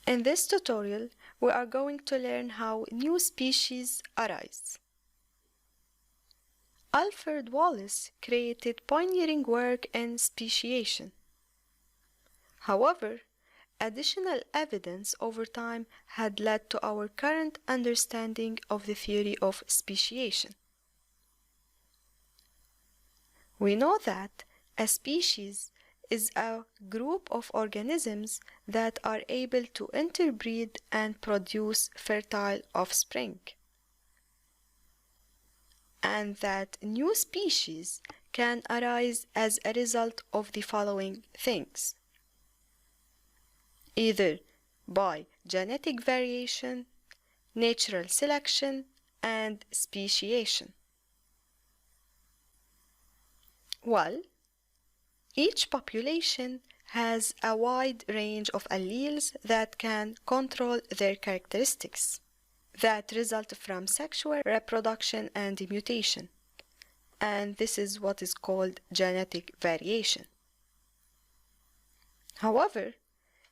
In this tutorial, we are going to learn how new species arise. Alfred Wallace created pioneering work in speciation. However, additional evidence over time had led to our current understanding of the theory of speciation. We know that a species is a group of organisms that are able to interbreed and produce fertile offspring, and that new species can arise as a result of the following things: either by genetic variation, natural selection, and speciation. Well, each population has a wide range of alleles that can control their characteristics that result from sexual reproduction and mutation, and this is what is called genetic variation. However,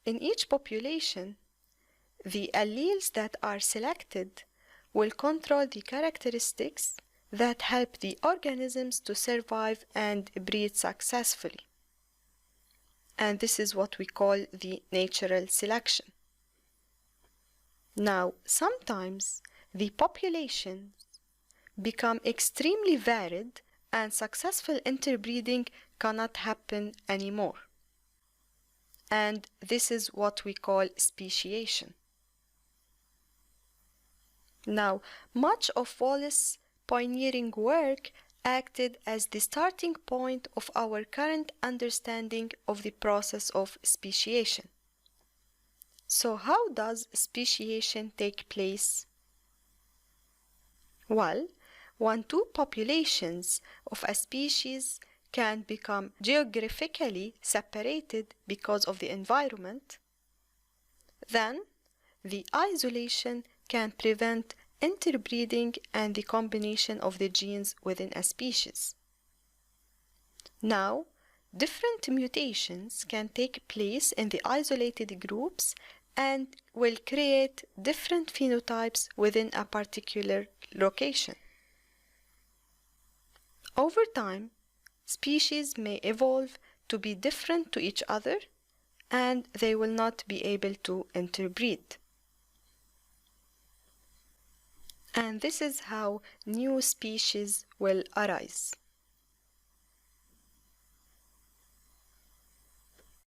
in each population, the alleles that are selected will control the characteristics that help the organisms to survive and breed successfully. And this is what we call the natural selection. Now, sometimes the populations become extremely varied and successful interbreeding cannot happen anymore. And this is what we call speciation. Now, much of Wallace's pioneering work acted as the starting point of our current understanding of the process of speciation. So how does speciation take place? Well, when two populations of a species can become geographically separated because of the environment, then the isolation can prevent interbreeding and the combination of the genes within a species. Now, different mutations can take place in the isolated groups and will create different phenotypes within a particular location. Over time, species may evolve to be different to each other, and they will not be able to interbreed. And this is how new species will arise.